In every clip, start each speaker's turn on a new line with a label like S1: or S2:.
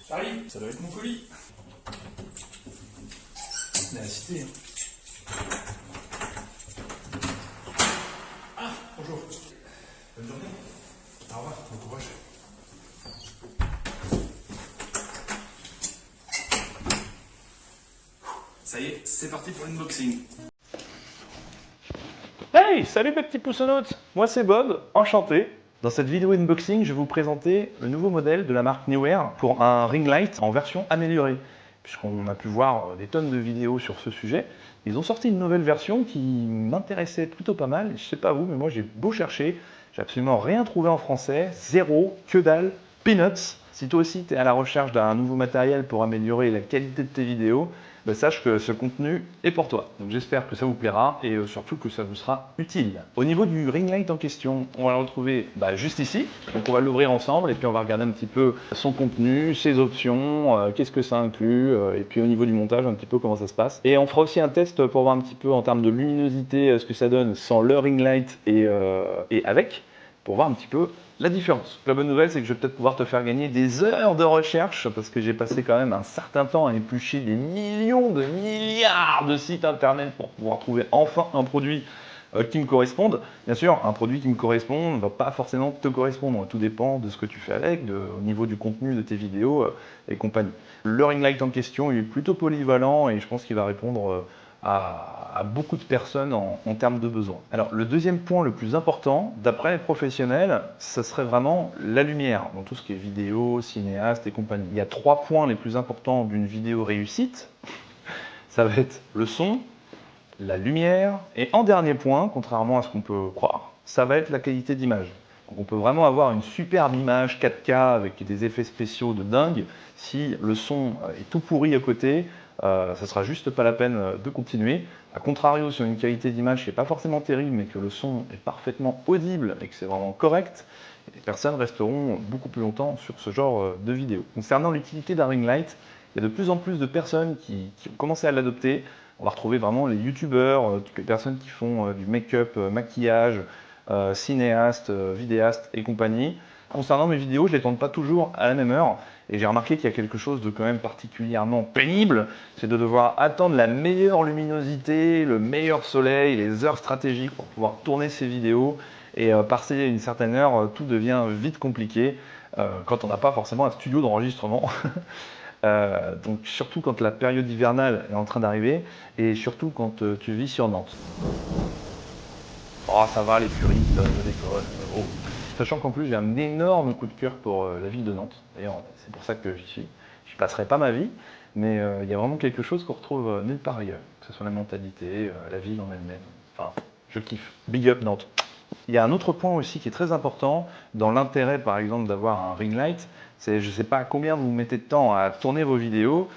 S1: J'arrive, ça doit être mon colis. On est à la cité. Ah, bonjour. Bonne journée. Au revoir, bon courage. Ça y est, c'est parti pour l'unboxing.
S2: Hey, salut mes petits poussonnautes. Moi c'est Bob, enchanté. Dans cette vidéo unboxing, je vais vous présenter le nouveau modèle de la marque Neewer pour un ring light en version améliorée. Puisqu'on a pu voir des tonnes de vidéos sur ce sujet, ils ont sorti une nouvelle version qui m'intéressait plutôt pas mal. Je sais pas vous, mais moi j'ai beau chercher, j'ai absolument rien trouvé en français, zéro, que dalle, peanuts. Si toi aussi tu es à la recherche d'un nouveau matériel pour améliorer la qualité de tes vidéos, sache que ce contenu est pour toi. Donc j'espère que ça vous plaira et surtout que ça vous sera utile. Au niveau du ring light en question, on va le retrouver juste ici. Donc on va l'ouvrir ensemble et puis on va regarder un petit peu son contenu, ses options, qu'est-ce que ça inclut, et puis au niveau du montage un petit peu comment ça se passe. Et on fera aussi un test pour voir un petit peu en termes de luminosité ce que ça donne sans le ring light et avec, pour voir un petit peu la différence. La bonne nouvelle, c'est que je vais peut-être pouvoir te faire gagner des heures de recherche, parce que j'ai passé quand même un certain temps à éplucher des millions de milliards de sites internet pour pouvoir trouver enfin un produit qui me corresponde. Bien sûr, un produit qui me correspond ne va pas forcément te correspondre. Tout dépend de ce que tu fais avec, au niveau du contenu de tes vidéos et compagnie. Le ring light en question, il est plutôt polyvalent et je pense qu'il va répondre à beaucoup de personnes en termes de besoins. Alors le deuxième point le plus important, d'après les professionnels, ça serait vraiment la lumière, dans tout ce qui est vidéo, cinéaste et compagnie. Il y a 3 points les plus importants d'une vidéo réussite. Ça va être le son, la lumière, et en dernier point, contrairement à ce qu'on peut croire, ça va être la qualité d'image. Donc on peut vraiment avoir une superbe image 4K avec des effets spéciaux de dingue. Si le son est tout pourri à côté, ça sera juste pas la peine de continuer. A contrario, sur une qualité d'image qui n'est pas forcément terrible, mais que le son est parfaitement audible et que c'est vraiment correct, les personnes resteront beaucoup plus longtemps sur ce genre de vidéo. Concernant l'utilité d'un ring light, il y a de plus en plus de personnes qui ont commencé à l'adopter. On va retrouver vraiment les youtubeurs, toutes les personnes qui font du make-up, maquillage, cinéastes, vidéastes et compagnie. Concernant mes vidéos, je ne les tourne pas toujours à la même heure. Et j'ai remarqué qu'il y a quelque chose de quand même particulièrement pénible, c'est de devoir attendre la meilleure luminosité, le meilleur soleil, les heures stratégiques pour pouvoir tourner ces vidéos. Et passer une certaine heure, tout devient vite compliqué quand on n'a pas forcément un studio d'enregistrement. Donc surtout quand la période hivernale est en train d'arriver et surtout quand tu vis sur Nantes. Oh ça va les puristes, je déconne. Oh. Sachant qu'en plus j'ai un énorme coup de cœur pour la ville de Nantes. D'ailleurs c'est pour ça que j'y suis. Je passerai pas ma vie, mais il y a vraiment quelque chose qu'on retrouve nulle part ailleurs. Que ce soit la mentalité, la ville en elle-même. Enfin, je kiffe. Big up Nantes. Il y a un autre point aussi qui est très important dans l'intérêt par exemple d'avoir un ring light, c'est je ne sais pas combien vous mettez de temps à tourner vos vidéos,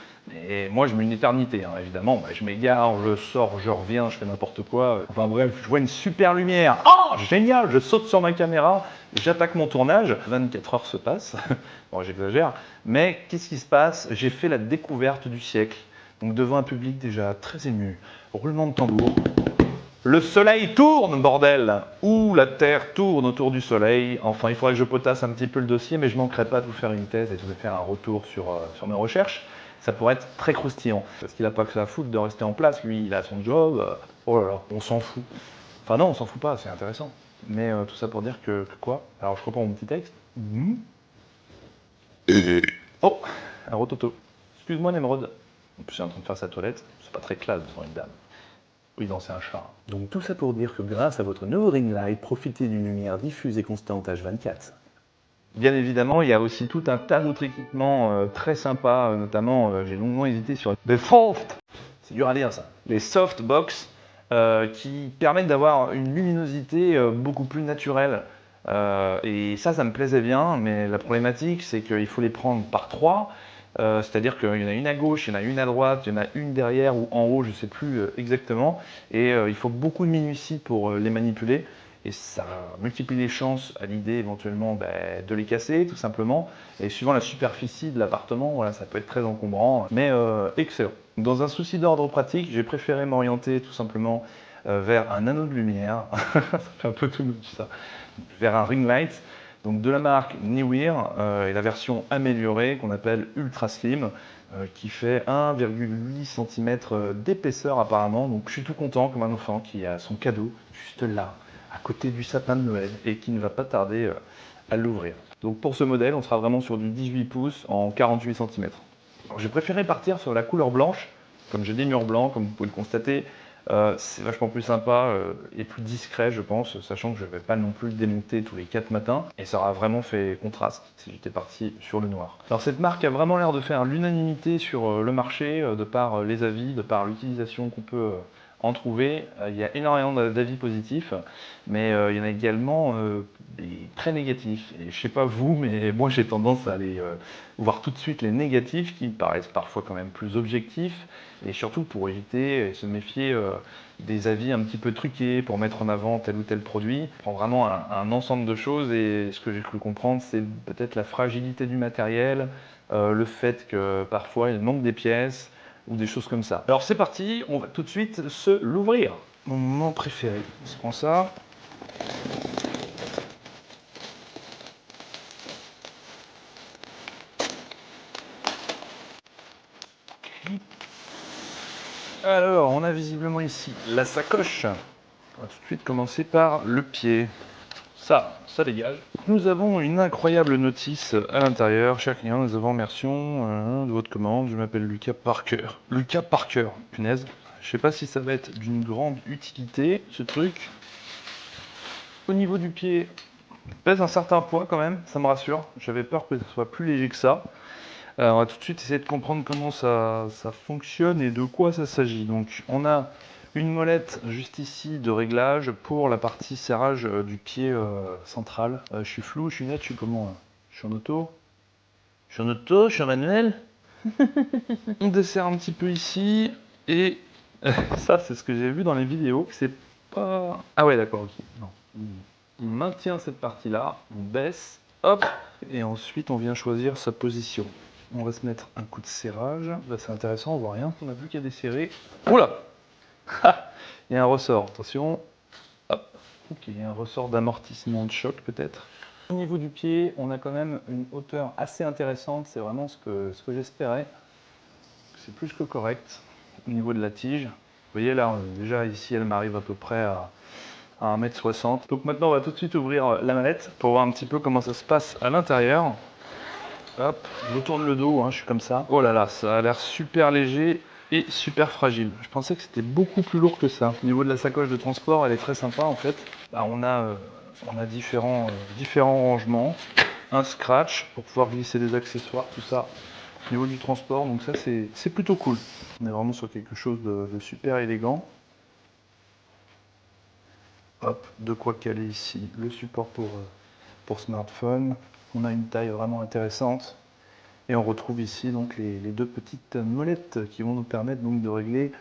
S2: et moi je mets une éternité, hein, évidemment, je m'égare, je sors, je reviens, je fais n'importe quoi, enfin bref, je vois une super lumière, oh génial, je saute sur ma caméra, j'attaque mon tournage, 24 heures se passent, bon j'exagère, mais qu'est-ce qui se passe? J'ai fait la découverte du siècle, donc devant un public déjà très ému, roulement de tambour. Le soleil tourne, bordel! Ou la Terre tourne autour du soleil. Enfin, il faudrait que je potasse un petit peu le dossier, mais je ne manquerai pas de vous faire une thèse et de vous faire un retour sur mes recherches. Ça pourrait être très croustillant. Parce qu'il n'a pas que ça à foutre de rester en place, lui, il a son job. Oh là là, on s'en fout. Enfin non, on s'en fout pas, c'est intéressant. Mais tout ça pour dire que quoi? Alors je reprends mon petit texte. Oh, un rototo. Excuse-moi, Nemrod. En plus, il est en train de faire sa toilette. C'est pas très classe devant une dame. Oui, non, c'est un chat. Donc tout ça pour dire que grâce à votre nouveau ring light, profitez d'une lumière diffuse et constante H24. Bien évidemment, il y a aussi tout un tas d'autres équipements très sympas, notamment j'ai longuement hésité sur des soft, c'est dur à dire ça, les softbox qui permettent d'avoir une luminosité beaucoup plus naturelle. Et ça me plaisait bien, mais la problématique c'est qu'il faut les prendre par 3. C'est-à-dire qu'il y en a une à gauche, il y en a une à droite, il y en a une derrière ou en haut, je ne sais plus exactement. Et il faut beaucoup de minutie pour les manipuler. Et ça multiplie les chances à l'idée éventuellement de les casser, tout simplement. Et suivant la superficie de l'appartement, voilà, ça peut être très encombrant, mais excellent. Dans un souci d'ordre pratique, j'ai préféré m'orienter tout simplement vers un anneau de lumière. Ça fait un peu tout ça. Vers un ring light. Donc de la marque Neewer et la version améliorée qu'on appelle Ultra Slim qui fait 1,8 cm d'épaisseur apparemment. Donc je suis tout content comme un enfant qui a son cadeau juste là, à côté du sapin de Noël et qui ne va pas tarder à l'ouvrir. Donc pour ce modèle, on sera vraiment sur du 18 pouces en 48 cm. J'ai préféré partir sur la couleur blanche, comme j'ai des murs blancs, comme vous pouvez le constater. C'est vachement plus sympa et plus discret, je pense, sachant que je ne vais pas non plus le démonter tous les 4 matins. Et ça aura vraiment fait contraste si j'étais parti sur le noir. Alors cette marque a vraiment l'air de faire l'unanimité sur le marché, de par les avis, de par l'utilisation qu'on peut en trouver. Il y a énormément d'avis positifs, mais il y en a également des très négatifs. Et je sais pas vous, mais moi j'ai tendance à aller voir tout de suite les négatifs qui me paraissent parfois quand même plus objectifs, et surtout pour éviter et se méfier des avis un petit peu truqués pour mettre en avant tel ou tel produit. Je prends vraiment un ensemble de choses, et ce que j'ai cru comprendre, c'est peut-être la fragilité du matériel, le fait que parfois il manque des pièces, ou des choses comme ça. Alors c'est parti, on va tout de suite se l'ouvrir. Mon moment préféré. On se prend ça. Alors, on a visiblement ici la sacoche. On va tout de suite commencer par le pied. Ça dégage. Nous avons une incroyable notice à l'intérieur. Cher client, nous avons version de votre commande. Je m'appelle Lucas Parker. Lucas Parker, punaise. Je sais pas si ça va être d'une grande utilité, ce truc. Au niveau du pied, il pèse un certain poids quand même, ça me rassure. J'avais peur que ce soit plus léger que ça. On va tout de suite essayer de comprendre comment ça fonctionne et de quoi ça s'agit. Donc on a une molette juste ici de réglage pour la partie serrage du pied central. Je suis flou, je suis net, je suis comment là? Je suis en auto? Je suis en auto, je suis en manuel. On desserre un petit peu ici et ça c'est ce que j'ai vu dans les vidéos. C'est pas... Ah ouais d'accord, ok. Non. On maintient cette partie là, on baisse, hop, et ensuite on vient choisir sa position. On va se mettre un coup de serrage. Là c'est intéressant, on voit rien, on n'a plus qu'à desserrer. Oula. Il y a un ressort, attention. Hop. Ok, il y a un ressort d'amortissement de choc peut-être. Au niveau du pied, on a quand même une hauteur assez intéressante, c'est vraiment ce que j'espérais. C'est plus que correct au niveau de la tige. Vous voyez là, déjà ici elle m'arrive à peu près à 1,60 m. Donc maintenant on va tout de suite ouvrir la mallette pour voir un petit peu comment ça se passe à l'intérieur. Hop, je tourne le dos, je suis comme ça. Oh là là, ça a l'air super léger et super fragile. Je pensais que c'était beaucoup plus lourd que ça. Au niveau de la sacoche de transport, elle est très sympa en fait. Bah, on a différents rangements. Un scratch pour pouvoir glisser des accessoires, tout ça. Au niveau du transport, donc ça c'est plutôt cool. On est vraiment sur quelque chose de super élégant. Hop, de quoi caler ici le support pour smartphone. On a une taille vraiment intéressante. Et on retrouve ici donc les deux petites molettes qui vont nous permettre donc de régler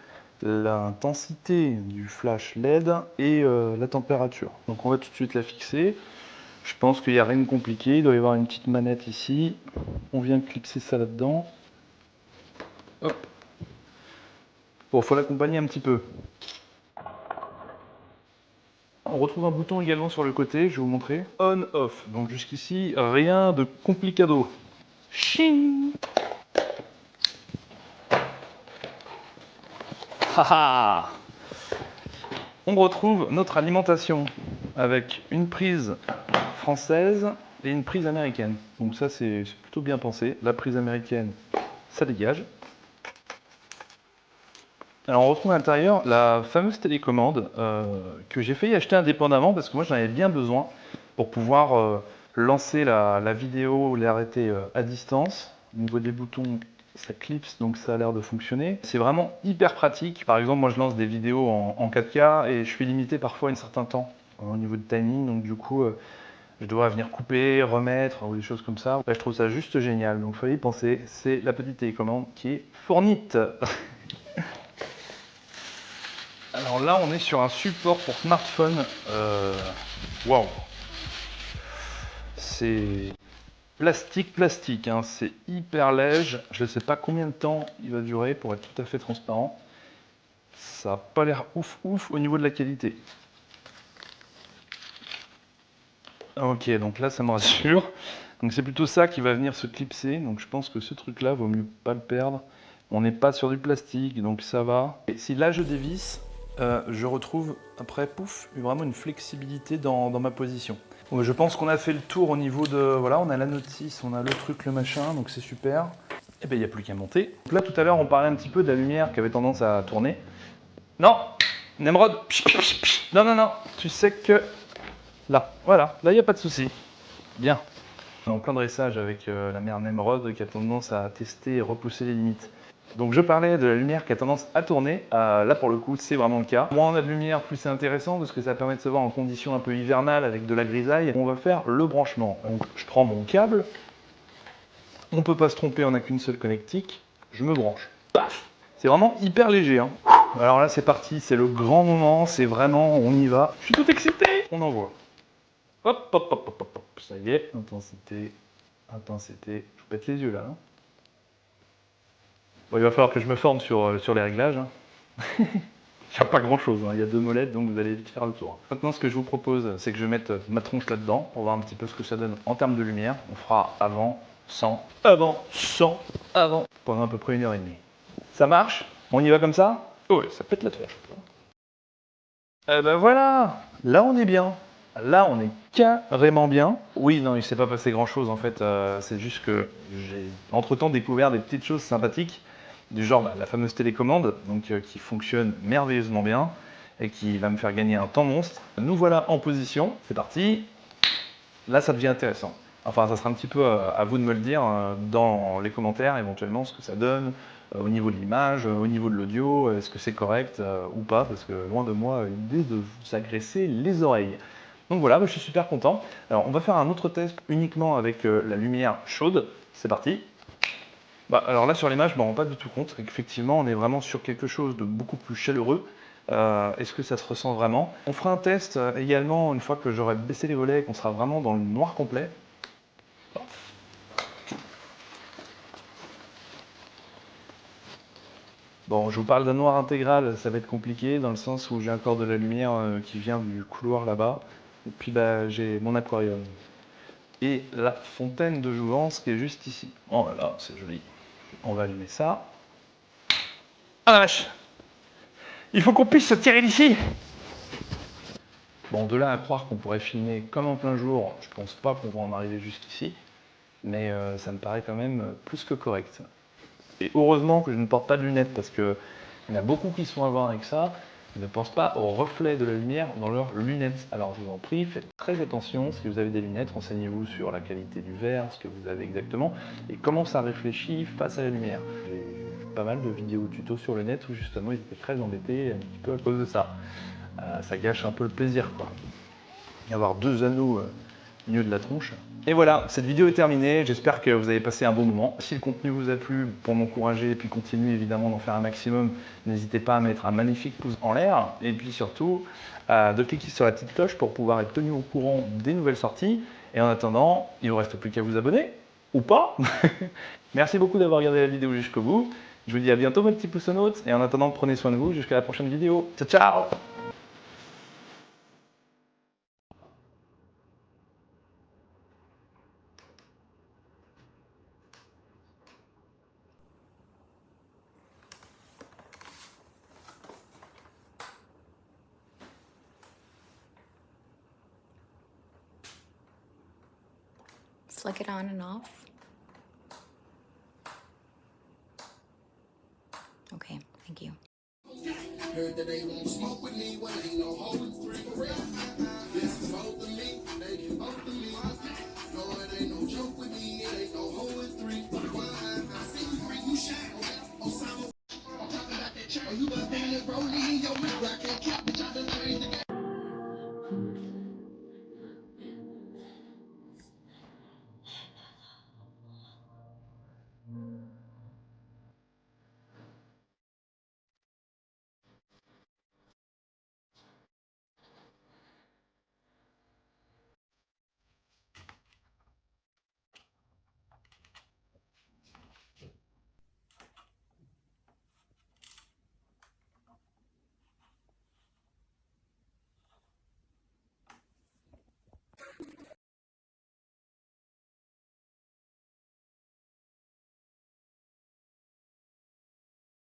S2: l'intensité du flash LED et la température. Donc on va tout de suite la fixer. Je pense qu'il n'y a rien de compliqué. Il doit y avoir une petite manette ici. On vient clipser ça là-dedans. Hop. Bon, faut l'accompagner un petit peu. On retrouve un bouton également sur le côté, je vais vous montrer. On-off. Donc jusqu'ici, rien de complicado. Ching. Haha. On retrouve notre alimentation avec une prise française et une prise américaine. Donc ça c'est plutôt bien pensé. La prise américaine, ça dégage. Alors on retrouve à l'intérieur la fameuse télécommande que j'ai failli acheter indépendamment parce que moi j'en avais bien besoin pour pouvoir lancer la vidéo ou l'arrêter à distance. Au niveau des boutons, ça clipse, donc ça a l'air de fonctionner. C'est vraiment hyper pratique. Par exemple, moi je lance des vidéos en 4K et je suis limité parfois à un certain temps au niveau de timing, donc du coup je dois venir couper, remettre ou des choses comme ça. Là, je trouve ça juste génial, donc il fallait y penser. C'est la petite télécommande qui est fournite. Alors là, on est sur un support pour smartphone. Waouh! C'est plastique, hein. C'est hyper léger. Je ne sais pas combien de temps il va durer pour être tout à fait transparent. Ça n'a pas l'air ouf au niveau de la qualité. Ok, donc là ça me rassure. Donc c'est plutôt ça qui va venir se clipser. Donc je pense que ce truc là, vaut mieux pas le perdre. On n'est pas sur du plastique, donc ça va. Et si là je dévisse, je retrouve après, pouf, vraiment une flexibilité dans ma position. Bon, je pense qu'on a fait le tour au niveau de... Voilà, on a la notice, on a le truc, le machin, donc c'est super. Et bien il n'y a plus qu'à monter. Donc là tout à l'heure on parlait un petit peu de la lumière qui avait tendance à tourner. Non, Nemrod, non, non, non, tu sais que... Là, voilà, là il n'y a pas de souci. Bien. On est en plein dressage avec la mère Nemrod qui a tendance à tester et repousser les limites. Donc je parlais de la lumière qui a tendance à tourner, là pour le coup c'est vraiment le cas. Moins on a de lumière, plus c'est intéressant parce que ça permet de se voir en conditions un peu hivernales avec de la grisaille. On va faire le branchement. Donc je prends mon câble, on peut pas se tromper, on n'a qu'une seule connectique, je me branche. Paf. C'est vraiment hyper léger. Hein. Alors là c'est parti, c'est le grand moment, c'est vraiment, on y va. Je suis tout excité, on envoie. Hop, hop, hop, hop, hop, hop, ça y est, intensité, intensité. Je vous pète les yeux là. Hein. Bon, il va falloir que je me forme sur les réglages. Hein. Il n'y a pas grand chose, hein. Il y a 2 molettes donc vous allez vite faire le tour. Maintenant ce que je vous propose c'est que je mette ma tronche là-dedans pour voir un petit peu ce que ça donne en termes de lumière. On fera avant, sans, avant, sans, avant, pendant à peu près 1h30. Ça marche? On y va comme ça? Ouais, ça pète la tronche. Eh ben voilà, là on est bien. Là on est carrément bien. Oui, non, il s'est pas passé grand chose en fait, c'est juste que j'ai entre-temps découvert des petites choses sympathiques, du genre la fameuse télécommande, donc qui fonctionne merveilleusement bien et qui va me faire gagner un temps monstre. Nous voilà en position, c'est parti. Là ça devient intéressant. Enfin, ça sera un petit peu à vous de me le dire dans les commentaires éventuellement ce que ça donne, au niveau de l'image, au niveau de l'audio, est-ce que c'est correct ou pas, parce que loin de moi l'idée de vous agresser les oreilles. Donc voilà, je suis super content. Alors on va faire un autre test uniquement avec la lumière chaude. C'est parti. Alors là sur l'image, je ne me rends pas du tout compte. Effectivement, on est vraiment sur quelque chose de beaucoup plus chaleureux. Est-ce que ça se ressent vraiment? On fera un test également une fois que j'aurai baissé les volets, qu'on sera vraiment dans le noir complet. Bon, je vous parle d'un noir intégral, ça va être compliqué dans le sens où j'ai encore de la lumière qui vient du couloir là-bas. Et puis j'ai mon aquarium. Et la fontaine de jouvence qui est juste ici. Oh là là, c'est joli. On va allumer ça. Ah la vache! Il faut qu'on puisse se tirer d'ici! Bon, de là à croire qu'on pourrait filmer comme en plein jour, je pense pas qu'on va en arriver jusqu'ici. Mais ça me paraît quand même plus que correct. Et heureusement que je ne porte pas de lunettes parce qu'il y en a beaucoup qui sont à voir avec ça. Ils ne pensent pas au reflet de la lumière dans leurs lunettes. Alors je vous en prie, faites très attention. Si vous avez des lunettes, renseignez-vous sur la qualité du verre, ce que vous avez exactement, et comment ça réfléchit face à la lumière. J'ai vu pas mal de vidéos tutos sur le net où justement ils étaient très embêtés un petit peu à cause de ça. Ça gâche un peu le plaisir, quoi. Y avoir 2 anneaux au milieu de la tronche. Et voilà, cette vidéo est terminée, j'espère que vous avez passé un bon moment. Si le contenu vous a plu, pour m'encourager et puis continuer évidemment d'en faire un maximum, n'hésitez pas à mettre un magnifique pouce en l'air et puis surtout de cliquer sur la petite cloche pour pouvoir être tenu au courant des nouvelles sorties. Et en attendant, il ne vous reste plus qu'à vous abonner, ou pas. Merci beaucoup d'avoir regardé la vidéo jusqu'au bout. Je vous dis à bientôt mes petits poussonnautes et en attendant, prenez soin de vous jusqu'à la prochaine vidéo. Ciao ciao!
S3: Flick it on and off. Okay, thank you.
S4: Heard that they won't smoke with me, well, ain't no holding three for real. This is both of me, they can both of me. No, it ain't no joke with me, it ain't no holding three for one. I see you bring you shine, Osama. I'm talking about that child, you was down there rolling in your mouth.